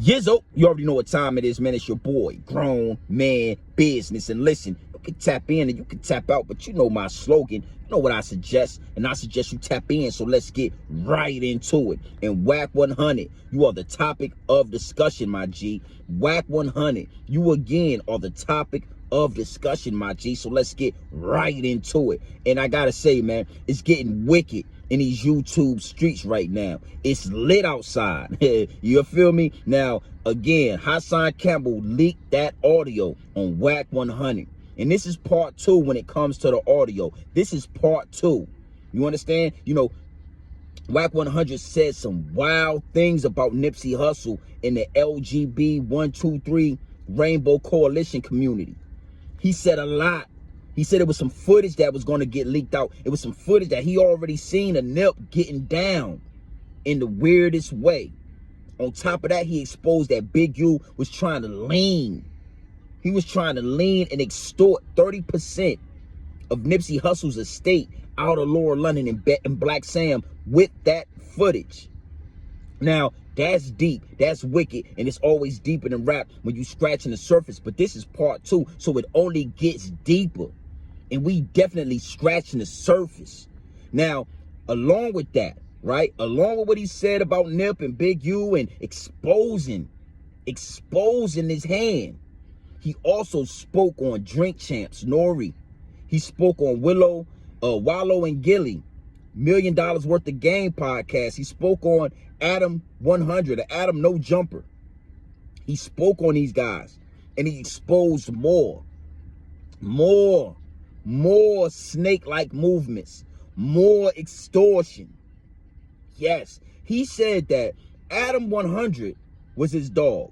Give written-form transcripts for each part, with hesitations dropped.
Yizzo, you already know what time it is, man. It's your boy, Grown Man Business. And listen, you can tap in and you can tap out, but you know my slogan. You know what I suggest, and I suggest you tap in. So let's get right into it. And Wack 100, you are the topic of discussion, my G. Wack 100, you again are the topic of discussion, my G. So let's get right into it. And I gotta say, man, it's getting wicked in these YouTube streets right now. It's lit outside. You feel me? Now, again, HASSAN Campbell leaked that audio on Wack 100. And this is part 2 when it comes to the audio. This is part 2. You understand? You know, Wack 100 said some wild things about Nipsey Hussle in the LGB 123 Rainbow Coalition community. He said a lot. He said it was some footage that was going to get leaked out. It was some footage that he already seen a Nip getting down in the weirdest way. On top of that, he exposed that Big U was trying to lean. He was trying to lean and extort 30% of Nipsey Hussle's estate out of Lower London and Black Sam with that footage. Now, that's deep, that's wicked, and it's always deeper than rap when you scratching the surface. But this is part 2, so it only gets deeper. And we definitely scratching the surface. Now, along with that, right? Along with what he said about Nip and Big U and exposing his hand, he also spoke on Drink Champs, Nori. He spoke on Wallow and Gilly, $1 Million Worth of Game podcast. He spoke on Adam 100, or Adam No Jumper. He spoke on these guys, and he exposed more snake-like movements, more extortion. Yes, he said that Adam 100 was his dog.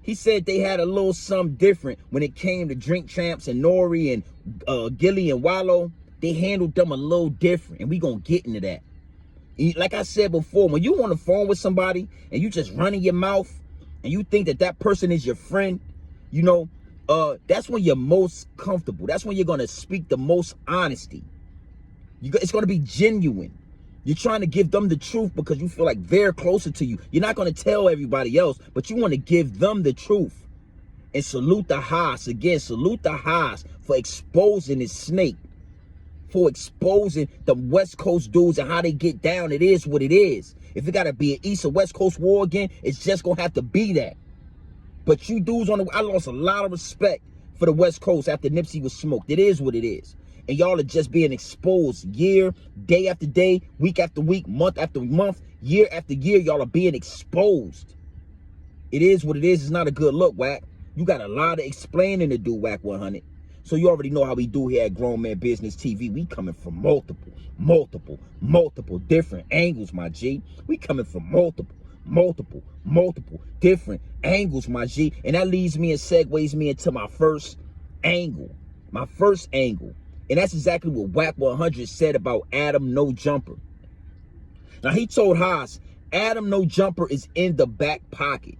He said they had a little something different when it came to Drink Champs and Nori and Gilly and Wallow. They handled them a little different, and we gonna get into that. Like I said before, when you on the phone with somebody and you just running your mouth and you think that that person is your friend, you know, that's when you're most comfortable. That's when you're going to speak the most honesty. It's going to be genuine. You're trying to give them the truth because you feel like they're closer to you. You're not going to tell everybody else, but you want to give them the truth. And salute the Haas. Again, salute the Haas for exposing his snake, for exposing the West Coast dudes and how they get down. It is what it is. If it got to be an East or West Coast war again, it's just going to have to be that. But you dudes I lost a lot of respect for the West Coast after Nipsey was smoked. It is what it is. And y'all are just being exposed day after day, week after week, month after month, year after year. Y'all are being exposed. It is what it is. It's not a good look, Wack. You got a lot of explaining to do, Wack 100. So you already know how we do here at Grown Man Business TV. We coming from multiple different angles, my G. We coming from multiple different angles, my G. And that leads me and segues me into my first angle. And that's exactly what Wack 100 said about Adam No Jumper. Now, he told Haas, Adam No Jumper is in the back pocket.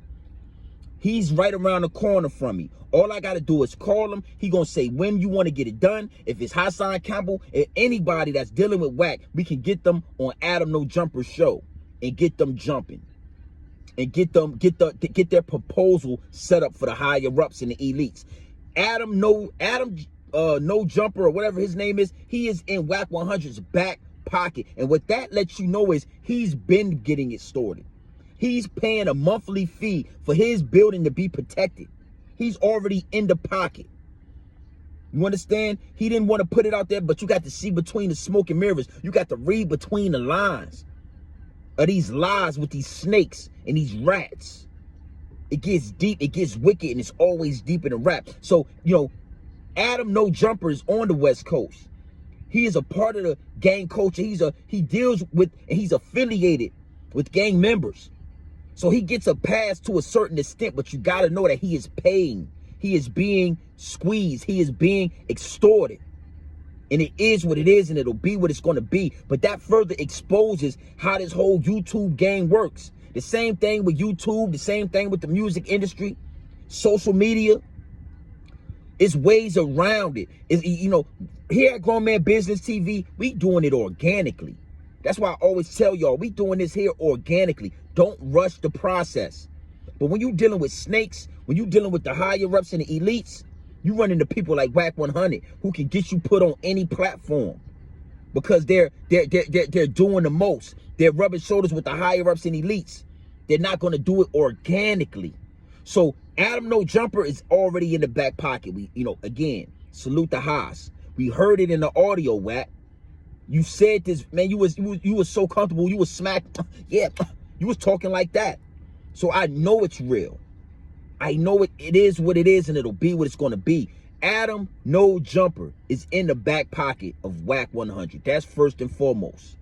He's right around the corner from me. All I got to do is call him. He going to say when you want to get it done. If it's HASSAN Campbell and anybody that's dealing with Wack, we can get them on Adam No Jumper's show and get them jumping. And get their proposal set up for the higher ups and the elites. Adam No Jumper, or whatever his name is, he is in Wack 100's back pocket. And what that lets you know is he's been getting it started. He's paying a monthly fee for his building to be protected. He's already in the pocket. You understand? He didn't want to put it out there, but you got to see between the smoke and mirrors. You got to read between the lines of these lies with these snakes and these rats. It gets deep, it gets wicked, and it's always deeper than rap. So, you know, Adam No Jumper is on the West Coast. He is a part of the gang culture. He deals with and he's affiliated with gang members. So he gets a pass to a certain extent, but you got to know that he is paying. He is being squeezed. He is being extorted. And it is what it is, and it'll be what it's going to be. But that further exposes how this whole YouTube game works. The same thing with YouTube, the same thing with the music industry, social media. It's ways around it. You know, here at Grown Man Business TV, we doing it organically. That's why I always tell y'all, we doing this here organically. Don't rush the process. But when you dealing with snakes, when you dealing with the higher ups and the elites, you run into people like Wack 100 who can get you put on any platform because they're doing the most. They're rubbing shoulders with the higher ups and elites. They're not going to do it organically. So Adam No Jumper is already in the back pocket. We, again, salute the Haas. We heard it in the audio, Wack. You said this, man. You was so comfortable. You was smacked. Yeah, you was talking like that. So I know it's real. I know it is what it is, and it'll be what it's going to be. Adam No Jumper is in the back pocket of Wack 100. That's first and foremost.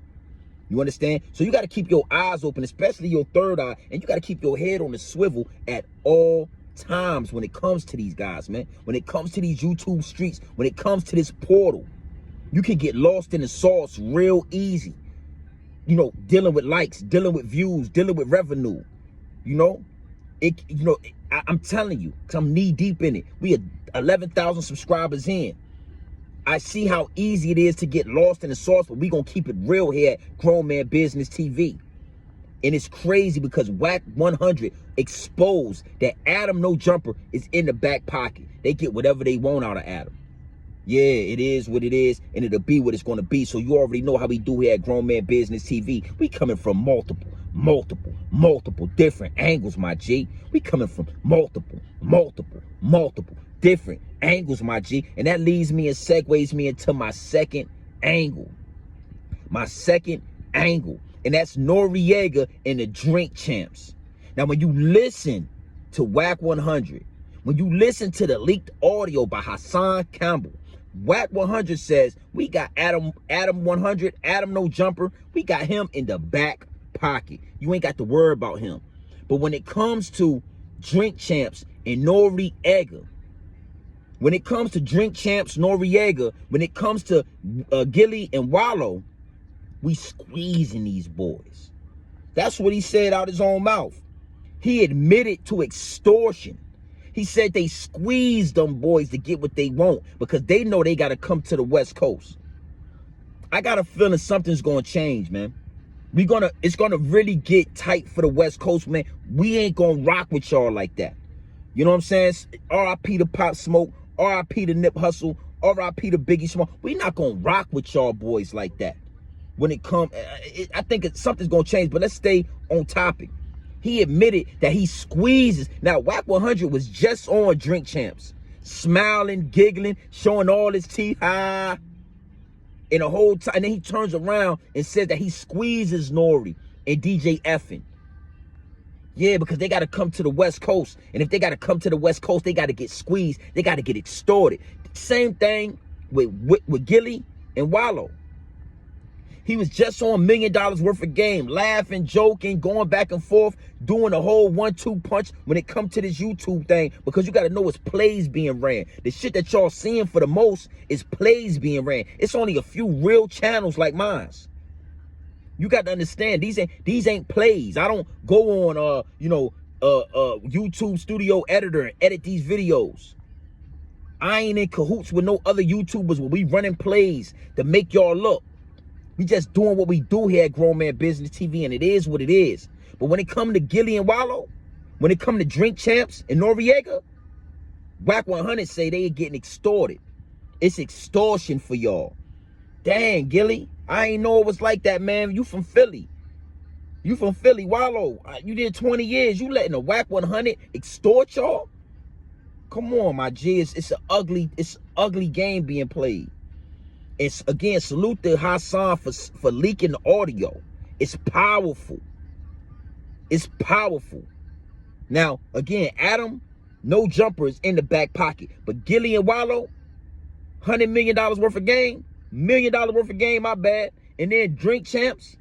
You understand? So you got to keep your eyes open, especially your third eye, and you got to keep your head on the swivel at all times when it comes to these guys, man. When it comes to these YouTube streets, when it comes to this portal, you can get lost in the sauce real easy. Dealing with likes, dealing with views, dealing with revenue. I'm telling you, because I'm knee deep in it. We are 11,000 subscribers in. I see how easy it is to get lost in the sauce, but we gonna keep it real here at Grown Man Business TV. And it's crazy because Wack 100 exposed that Adam No Jumper is in the back pocket. They get whatever they want out of Adam. Yeah, it is what it is, and it'll be what it's gonna be. So you already know how we do here at Grown Man Business TV. We coming from multiple different angles, my G. We coming from multiple different angles, my G. And that leads me and segues me into my second angle. And that's Noriega and the Drink Champs. Now, when you listen to Wack 100, when you listen to the leaked audio by Hassan Campbell, Wack 100 says, we got Adam 100, Adam No Jumper. We got him in the back pocket. You ain't got to worry about him. But when it comes to Drink Champs and Noriega, when it comes to Gilly and Wallow, we squeezing these boys. That's what he said out his own mouth. He admitted to extortion. He said they squeezed them boys to get what they want because they know they got to come to the West Coast. I got a feeling something's going to change, man. It's going to really get tight for the West Coast, man. We ain't going to rock with y'all like that. You know what I'm saying? R.I.P. to Pop Smoke, R.I.P. to Nip Hustle, R.I.P. to Biggie Small. We not going to rock with y'all boys like that. When it comes, I think something's going to change, but let's stay on topic. He admitted that he squeezes. Now, Wack 100 was just on Drink Champs, smiling, giggling, showing all his teeth, and the whole time. And then he turns around and says that he squeezes Nori and DJ Effin. Yeah, because they got to come to the West Coast. And if they got to come to the West Coast, they got to get squeezed. They got to get extorted. Same thing with Gilly and Wallow. He was just on $1 million worth of game, laughing, joking, going back and forth, doing a whole 1-2 punch when it comes to this YouTube thing, because you got to know it's plays being ran. The shit that y'all seeing for the most is plays being ran. It's only a few real channels like mine. You got to understand, these ain't plays. I don't go on YouTube Studio Editor and edit these videos. I ain't in cahoots with no other YouTubers where we running plays to make y'all look. We just doing what we do here at Grown Man Business TV, and it is what it is. But when it come to Gilly and Wallow, when it come to Drink Champs and Noriega, Wack 100 say they getting extorted. It's extortion for y'all. Dang, Gilly, I ain't know it was like that, man. You from Philly. Wallow. You did 20 years. You letting a Wack 100 extort y'all? Come on, my G. It's an ugly game being played. It's, again, salute to Hassan for leaking the audio. It's powerful. Now, again, Adam No Jumper is in the back pocket. But Gilly and Wallow, $100 million worth of game. $1 million worth of game, my bad. And then Drink Champs.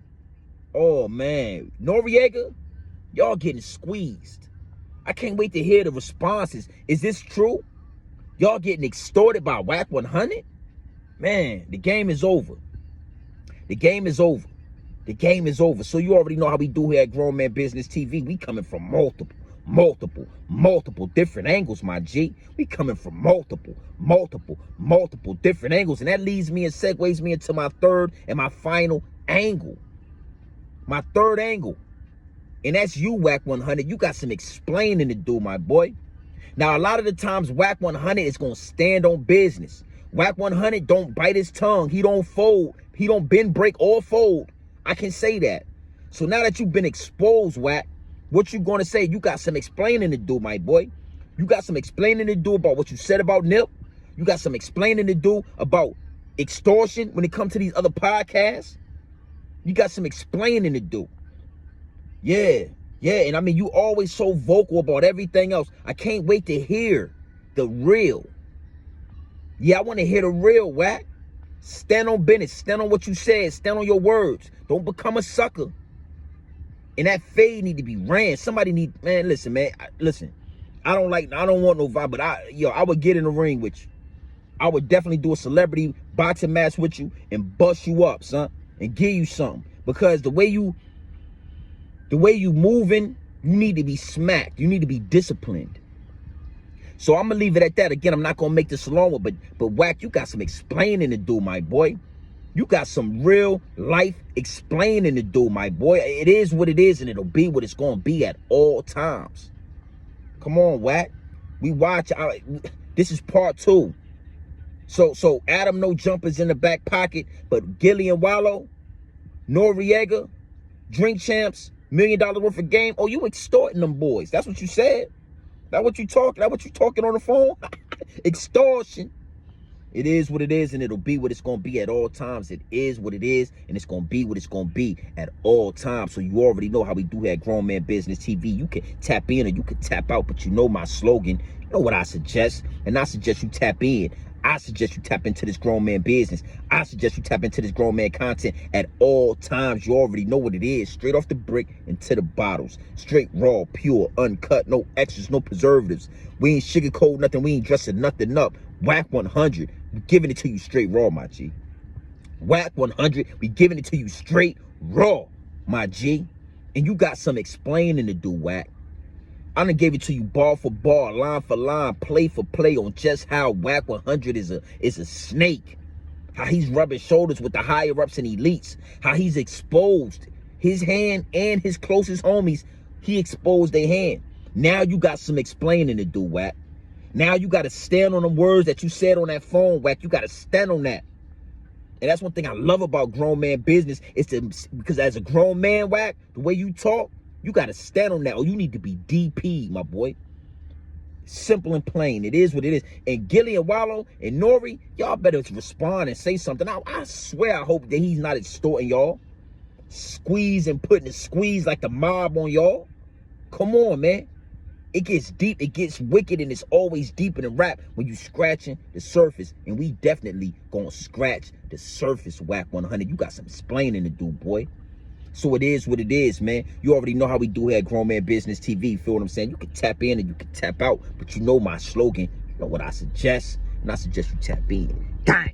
Oh, man. Noriega, y'all getting squeezed. I can't wait to hear the responses. Is this true? Y'all getting extorted by Wack 100? Man, the game is over. The game is over. So you already know how we do here at Grown Man Business TV. We coming from multiple different angles, my G. We coming from multiple different angles. And that leads me and segues me into my third and my final angle. My third angle. And that's you, Wack 100. You got some explaining to do, my boy. Now, a lot of the times, Wack 100 is going to stand on business. Wack 100 don't bite his tongue. He don't fold. He don't bend, break, or fold. I can say that. So now that you've been exposed, Wack, what you going to say? You got some explaining to do, my boy. You got some explaining to do about what you said about Nip. You got some explaining to do about extortion when it comes to these other podcasts. You got some explaining to do. Yeah, and I mean, you always so vocal about everything else. I can't wait to hear the real. Yeah, I want to hear the real, Wack. Stand on business. Stand on what you said. Stand on your words. Don't become a sucker. And that fade need to be ran. Somebody need, man, listen, man. Listen, I don't want no vibe, but I would get in the ring with you. I would definitely do a celebrity boxing match with you and bust you up, son, and give you something. Because the way you moving, you need to be smacked. You need to be disciplined. So I'm gonna leave it at that. Again, I'm not gonna make this a long one, but Wack, you got some explaining to do, my boy. You got some real life explaining to do, my boy. It is what it is, and it'll be what it's gonna be at all times. Come on, Wack. We watch. This is part 2. So Adam no jumpers in the back pocket, but Gilly and Wallow, Noriega, Drink Champs, $1 million worth of game. Oh, you extorting them boys. That's what you said. That what you talking? That what you talking on the phone? Extortion. It is what it is, and it'll be what it's gonna be at all times. It is what it is, and it's gonna be what it's gonna be at all times. So you already know how we do have Grown Man Business TV. You can tap in or you can tap out, but you know my slogan. You know what I suggest, and I suggest you tap in. I suggest you tap into this grown man business. I suggest you tap into this grown man content at all times. You already know what it is. Straight off the brick into the bottles. Straight, raw, pure, uncut. No extras, no preservatives. We ain't sugarcoat nothing. We ain't dressing nothing up. Wack 100. We giving it to you straight raw, my G. Wack 100. We giving it to you straight raw, my G. And you got some explaining to do, Wack. I done gave it to you bar for bar, line for line, play for play on just how Wack 100 is a snake. How he's rubbing shoulders with the higher ups and elites. How he's exposed his hand and his closest homies. He exposed their hand. Now you got some explaining to do, Wack. Now you got to stand on the words that you said on that phone, Wack. You got to stand on that. And that's one thing I love about grown man business. Because as a grown man, Wack, the way you talk, you got to stand on that, or you need to be DP, my boy. Simple and plain. It is what it is. And Gilly and Wallow and Nori, y'all better respond and say something. I swear I hope that he's not extorting y'all. Squeeze and putting the squeeze like the mob on y'all. Come on, man. It gets deep, it gets wicked, and it's always deep in the rap when you scratching the surface. And we definitely gonna scratch the surface, Wack 100. You got some explaining to do, boy. So it is what it is, man. You already know how we do here at Grown Man Business TV. Feel what I'm saying? You can tap in and you can tap out, but you know my slogan. You know what I suggest? And I suggest you tap in. Gang!